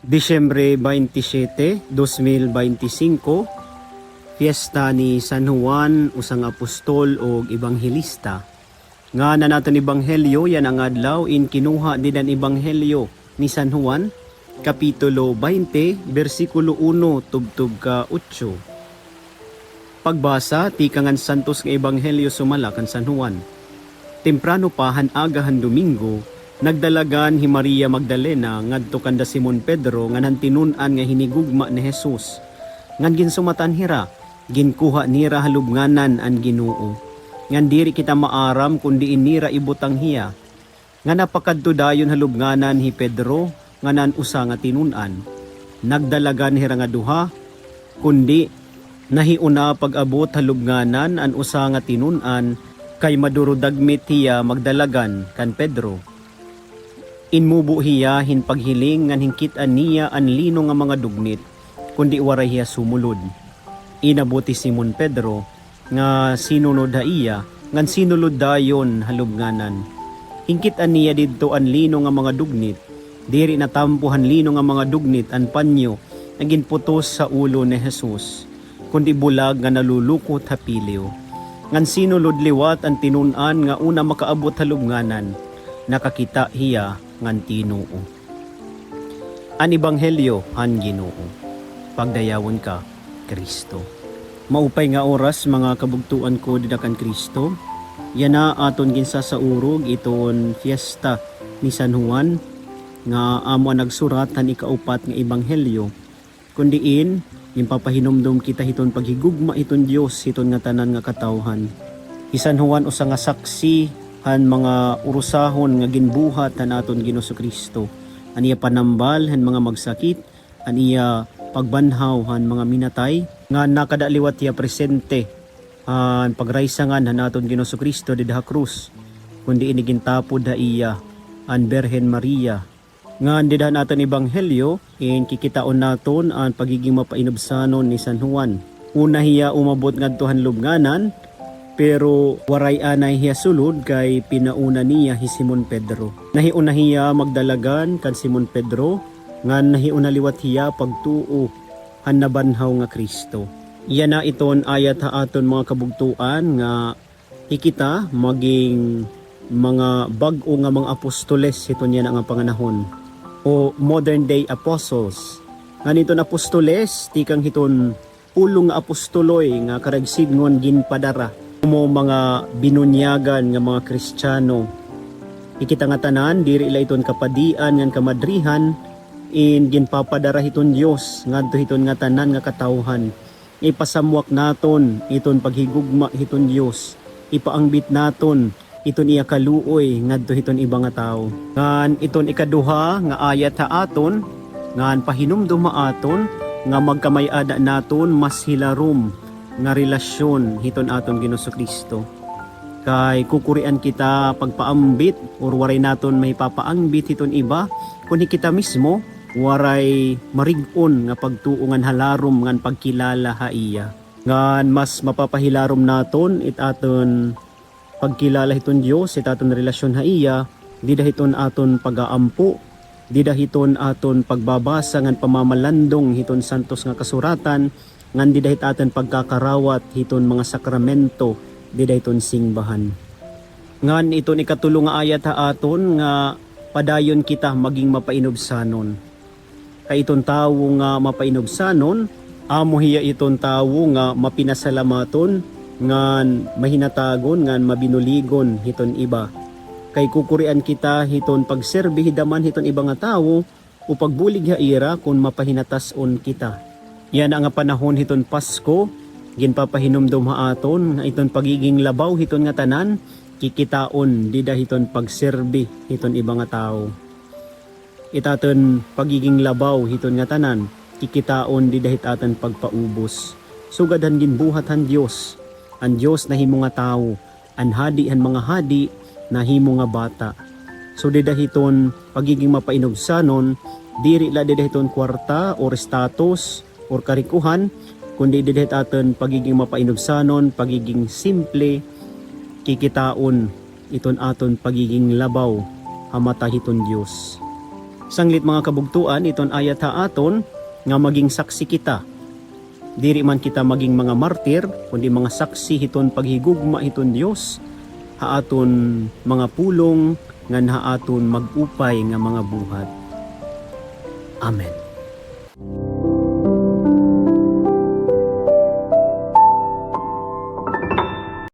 Disyembre 27, 2025, Fiesta ni San Juan, usang apostol o ebanghelista. Nga na natin ebanghelyo, yan ang adlaw, in kinuha din ang ebanghelyo ni San Juan, Kapitulo 20, versikulo 1, tubtub ka 8. Pagbasa, tikangan santos ng ebanghelyo sumala kan San Juan. Temprano pa agahan Domingo, nagdalagan hi Maria Magdalena ngadto kanda Simon Pedro nga nantinunan nga hinigugma ni Jesus. Ngan ginsumatan hira, ginkuha nira halubnganan an Ginoo. Ngan diri kita maaram kundi inira ibutang hiya. Nga napakadto dayon halubnganan hi Pedro nga nan usa nga tinunan. Nagdalagan hira nga duha, kundi nahiuna pag-abot halubnganan an usa nga tinunan kay madurudagmit hiya magdalagan kan Pedro. Inmubo hiya hin paghiling ngan hingkit-an niya an lino nga mga dugnit, kundi waray hiya sumulod. Inabuti Simon Pedro nga sinunod iya, ngan sinulod dayon halubnganan. Hingkit-an niya didto an lino nga mga dugnit, diri natampuhan lino nga mga dugnit an panyo nga ginputos sa ulo ni Jesus, kundi bulag nga nalulukot hapilyo. Ngan sinulod liwat ang tinunan nga una makaabot halubnganan, nakakita hiya ngan Tinoo. An ebanghelyo han Ginoo. Pagdayawon ka, Kristo. Maupay nga oras mga kabugtuan ko didakan Kristo. Yan na aton ginsa sa urog iton fiesta ni San Juan nga amo nagsurat han ikaupat nga ebanghelyo. Kundiin yung papahinomdom kita hiton paghigugma hiton Dios hiton nga tanan nga katawhan. San Juan usa nga saksi han mga urusahon nga ginbuhat han aton Ginoo Kristo. Aniya panambal han mga magsakit, aniya pagbanhaw han mga minatay nga nakadaliwat iya presente han pagraysangan han aton Ginoo Kristo didha krus. Kundi inigintapod da iya an Birhen Maria. Nga didha naton ebanghelyo in kikitaon naton ang pagiging mapainobsanon ni San Juan. Una hiya umabot ngadto han lubnganan, pero waray anay hiya sulod kay pinauna niya hi Simon Pedro. Nahiuna hiya magdalagan kan Simon Pedro, nga nahiuna liwat hiya pagtuo han nabanhaw nga Kristo. Iyan na iton ayat ha aton mga kabugtuan nga hikita maging mga bag-o nga mga apostoles iton yan ang panganahon o modern day apostles. Nga niton apostoles tikang hiton pulong nga apostoloy nga karagsidngon ginpadara mo mga binunyagan nga mga Kristiyano. Ikita nga tanan diri ila iton kapadian ngan kamadrihan in ginpapadara hiton Dios ngadto hiton nga tanan nga katawhan. Ipasamwak naton iton paghigugma hiton Dios. Ipaangbit naton iton iya kaluoy ngadto hiton iba nga tawo. Ngan iton ikaduha nga ayat ha aton ngan pahinumdum aton nga magkamay-ada naton mas hilarom nga relasyon hiton aton Ginoo Kristo. Kay kukurian kita pagpaambit or waray naton may papaangbit hiton iba kun kita mismo waray marig-on nga pagtuungan halarom ngan pagkilala ha iya. Ngan mas mapapahilarom naton it aton pagkilala hiton Dios it aton relasyon ha iya, di dahiton aton pagaampo, di dahiton aton pagbabasa ngan pamamalandong hiton santos nga kasuratan, ngan di dahit aton pagkakarawat hiton mga sakramento, di dahiton singbahan. Ngan iton ikatulo nga ayat ha aton nga padayon kita maging mapainobsanon. Kay iton tawo nga mapainobsanon, amo hiya iton tawo nga mapinasalamaton, ngan mahinatagon, ngan mabinuligon hiton iba. Kay kukurian kita hiton pagserbi hidaman hiton iba nga tawo o pagbulig ha ira kung mapahinatason kita. Yan ang panahon hiton Pasko, ginpapahinumdum ha aton nga iton pagiging labaw hiton nga tanan, kikitaon dida hiton pagserbi hiton iba nga tao. Itaton pagiging labaw hiton nga tanan, kikitaon dida hit aton pagpaubos. Sugadan ginbuhat han Dios, ang Dios na himo nga tao, ang hadi han mga hadi na himo nga bata. So dida hiton pagiging mapainobsanon, diri la dida hiton kwarta or status or karikuhan, kundi didit aton pagiging mapainobsanon, pagiging simple, kikitaon iton aton pagiging labaw hamata hiton Dios. Sanglit mga kabugtuan, iton ayat haaton nga maging saksi kita. Diri man kita maging mga martir, kundi mga saksi hiton paghigugma hiton Dios, haaton mga pulong nga haaton magupay nga mga buhat. Amen.